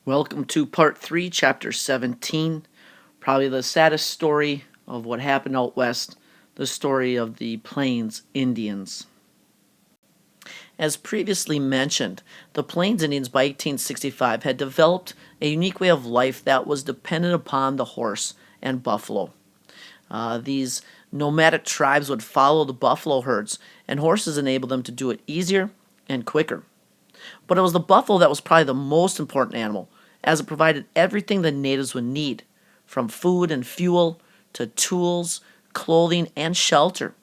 Welcome to part 3, chapter 17. Probably the saddest story of what happened out west, the story of the Plains Indians. As previously mentioned, the Plains Indians by 1865 had developed a unique way of life that was dependent upon the horse and buffalo. These nomadic tribes would follow the buffalo herds, and horses enabled them to do it easier and quicker. But it was the buffalo that was probably the most important animal, as it provided everything the natives would need, from food and fuel to tools, clothing, and shelter.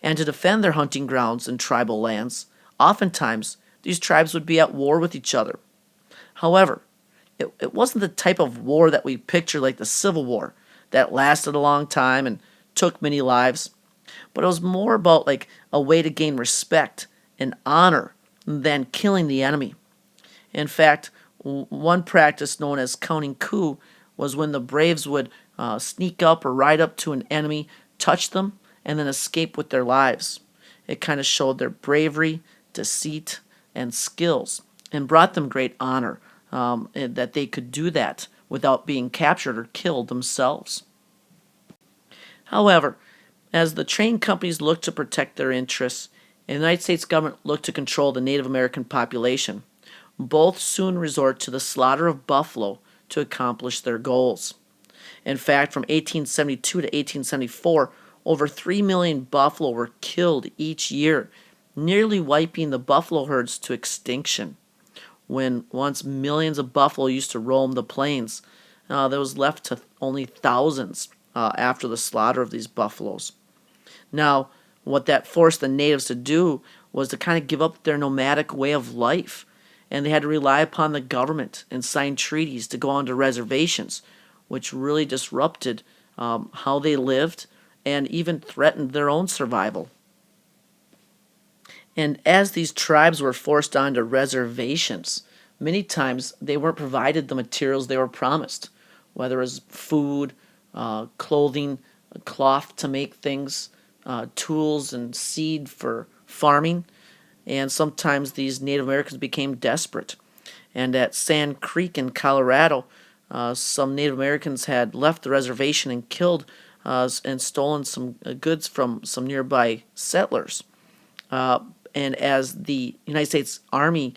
And to defend their hunting grounds and tribal lands, oftentimes these tribes would be at war with each other. However, it wasn't the type of war that we picture like the Civil War that lasted a long time and took many lives, but it was more about like a way to gain respect and honor than killing the enemy. In fact, one practice known as counting coup was when the braves would sneak up or ride up to an enemy, touch them, and then escape with their lives. It kind of showed their bravery, deceit, and skills, and brought them great honor and that they could do that without being captured or killed themselves. However, as the train companies looked to protect their interests, and the United States government looked to control the Native American population, both soon resort to the slaughter of buffalo to accomplish their goals. In fact, from 1872 to 1874, over 3 million buffalo were killed each year, nearly wiping the buffalo herds to extinction. When once millions of buffalo used to roam the plains, there was left to only thousands after the slaughter of these buffaloes. Now, what that forced the natives to do was to kind of give up their nomadic way of life, and they had to rely upon the government and sign treaties to go onto reservations, which really disrupted how they lived and even threatened their own survival. And as these tribes were forced onto reservations, many times they weren't provided the materials they were promised, whether it was food, clothing, cloth to make things, tools and seed for farming. And sometimes these Native Americans became desperate. And at Sand Creek in Colorado, some Native Americans had left the reservation and killed and stolen some goods from some nearby settlers. And as the United States Army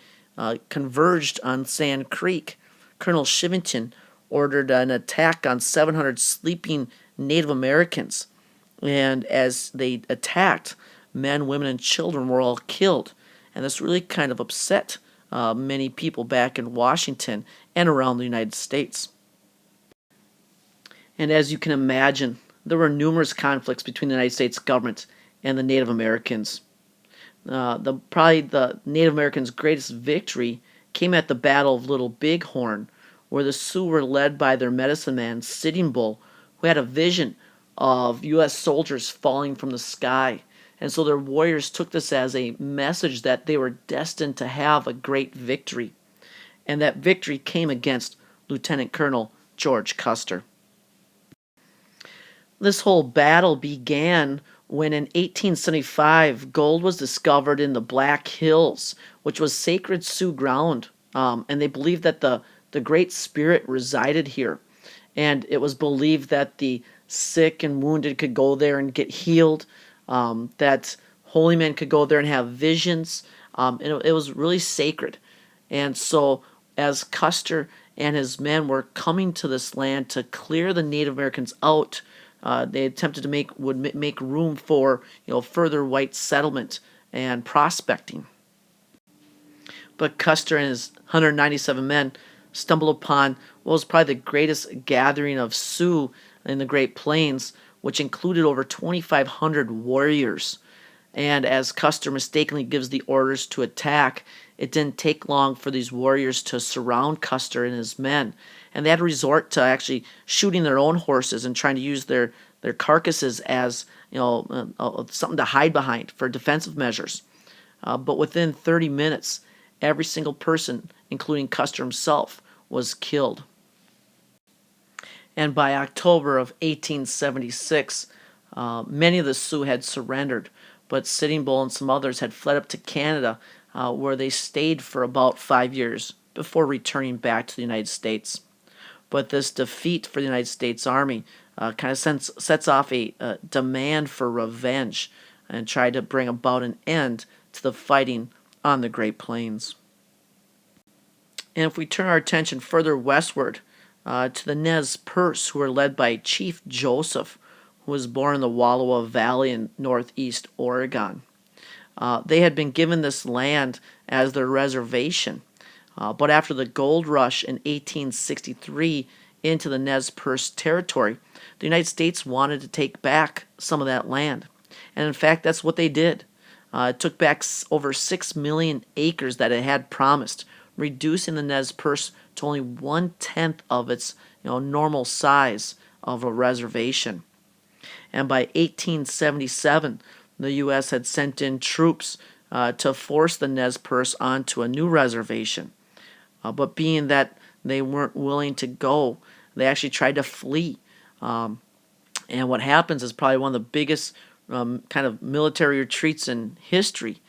converged on Sand Creek, Colonel Shivington ordered an attack on 700 sleeping Native Americans. And as they attacked, men, women, and children were all killed. And this really kind of upset many people back in Washington and around the United States. And as you can imagine, there were numerous conflicts between the United States government and the Native Americans. Probably the Native Americans' greatest victory came at the Battle of Little Bighorn, where the Sioux were led by their medicine man, Sitting Bull, who had a vision of U.S. soldiers falling from the sky. And so their warriors took this as a message that they were destined to have a great victory. And that victory came against Lieutenant Colonel George Custer. This whole battle began when in 1875 gold was discovered in the Black Hills, which was sacred Sioux ground. And they believed that the Great Spirit resided here. And it was believed that the sick and wounded could go there and get healed. That holy men could go there and have visions. It was really sacred. And so as Custer and his men were coming to this land to clear the Native Americans out, they attempted to make room for further white settlement and prospecting. But Custer and his 197 men stumbled upon what was probably the greatest gathering of Sioux in the Great Plains, which included over 2,500 warriors. And as Custer mistakenly gives the orders to attack, it didn't take long for these warriors to surround Custer and his men. And they had to resort to actually shooting their own horses and trying to use their carcasses as something to hide behind for defensive measures. But within 30 minutes, every single person, including Custer himself, was killed. And by October of 1876, many of the Sioux had surrendered, but Sitting Bull and some others had fled up to Canada, where they stayed for about 5 years before returning back to the United States. But this defeat for the United States Army kind of sets off a demand for revenge and tried to bring about an end to the fighting on the Great Plains. And if we turn our attention further westward to the Nez Perce, who were led by Chief Joseph, who was born in the Wallowa Valley in northeast Oregon. They had been given this land as their reservation, but after the gold rush in 1863 into the Nez Perce territory, the United States wanted to take back some of that land. And in fact, that's what they did. It took back over 6 million acres that it had promised, reducing the Nez Perce to only 1/10 of its normal size of a reservation. And by 1877, the U.S. had sent in troops to force the Nez Perce onto a new reservation. But being that they weren't willing to go, they actually tried to flee. And what happens is probably one of the biggest kind of military retreats in history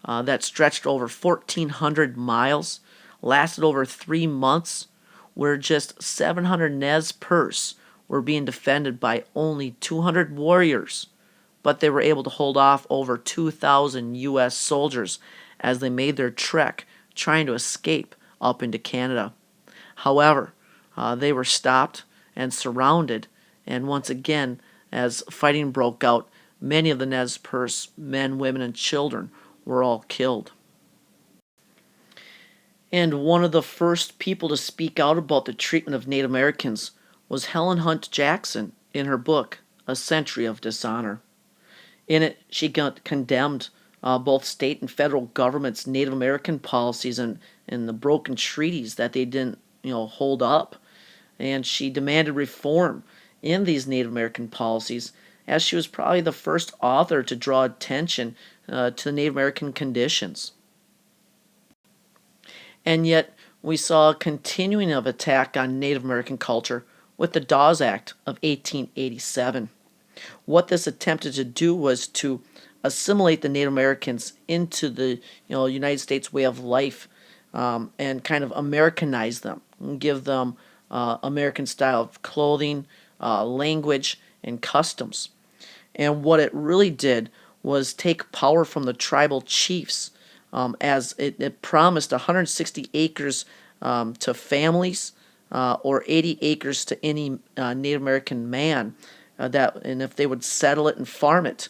that stretched over 1,400 miles, lasted over 3 months, where just 700 Nez Perce were being defended by only 200 warriors. But they were able to hold off over 2,000 U.S. soldiers as they made their trek trying to escape up into Canada. However, they were stopped and surrounded, and once again, as fighting broke out, many of the Nez Perce men, women, and children were all killed. And one of the first people to speak out about the treatment of Native Americans was Helen Hunt Jackson in her book, A Century of Dishonor. In it, she condemned both state and federal government's Native American policies and the broken treaties that they didn't hold up. And she demanded reform in these Native American policies, as she was probably the first author to draw attention to the Native American conditions. And yet, we saw a continuing of attack on Native American culture with the Dawes Act of 1887. What this attempted to do was to assimilate the Native Americans into the United States way of life, and kind of Americanize them and give them American style of clothing, language, and customs. And what it really did was take power from the tribal chiefs, as it promised 160 acres to families, or 80 acres to any Native American man, and if they would settle it and farm it,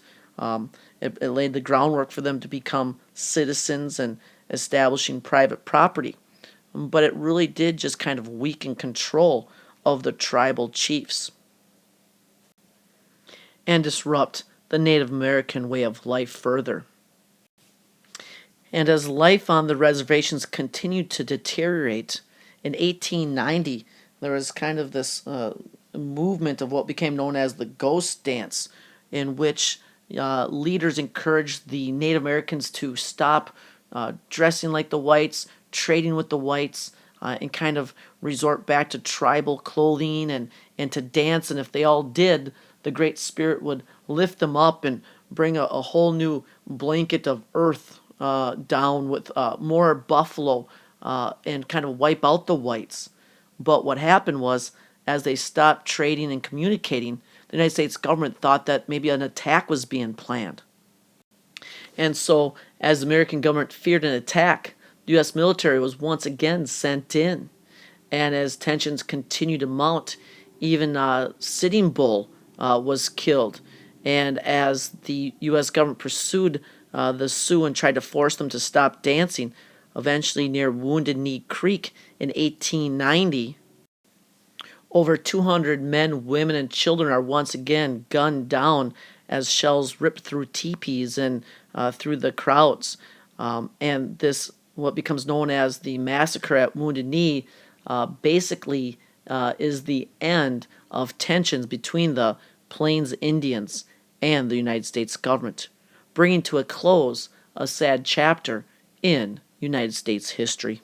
it laid the groundwork for them to become citizens and establishing private property. But it really did just kind of weaken control of the tribal chiefs and disrupt the Native American way of life further. And as life on the reservations continued to deteriorate, in 1890 there was kind of this movement of what became known as the ghost dance, in which leaders encouraged the Native Americans to stop dressing like the whites, trading with the whites, and kind of resort back to tribal clothing and to dance. And if they all did, the Great Spirit would lift them up and bring a whole new blanket of earth down with more buffalo, and kind of wipe out the whites. But what happened was, as they stopped trading and communicating, the United States government thought that maybe an attack was being planned. And so, as the American government feared an attack, the U.S. military was once again sent in. And as tensions continued to mount, even Sitting Bull was killed. And as the U.S. government pursued the Sioux and tried to force them to stop dancing, eventually near Wounded Knee Creek in 1890, over 200 men, women, and children are once again gunned down as shells ripped through teepees and through the crowds. And this, what becomes known as the massacre at Wounded Knee, basically is the end of tensions between the Plains Indians and the United States government, bringing to a close a sad chapter in United States history.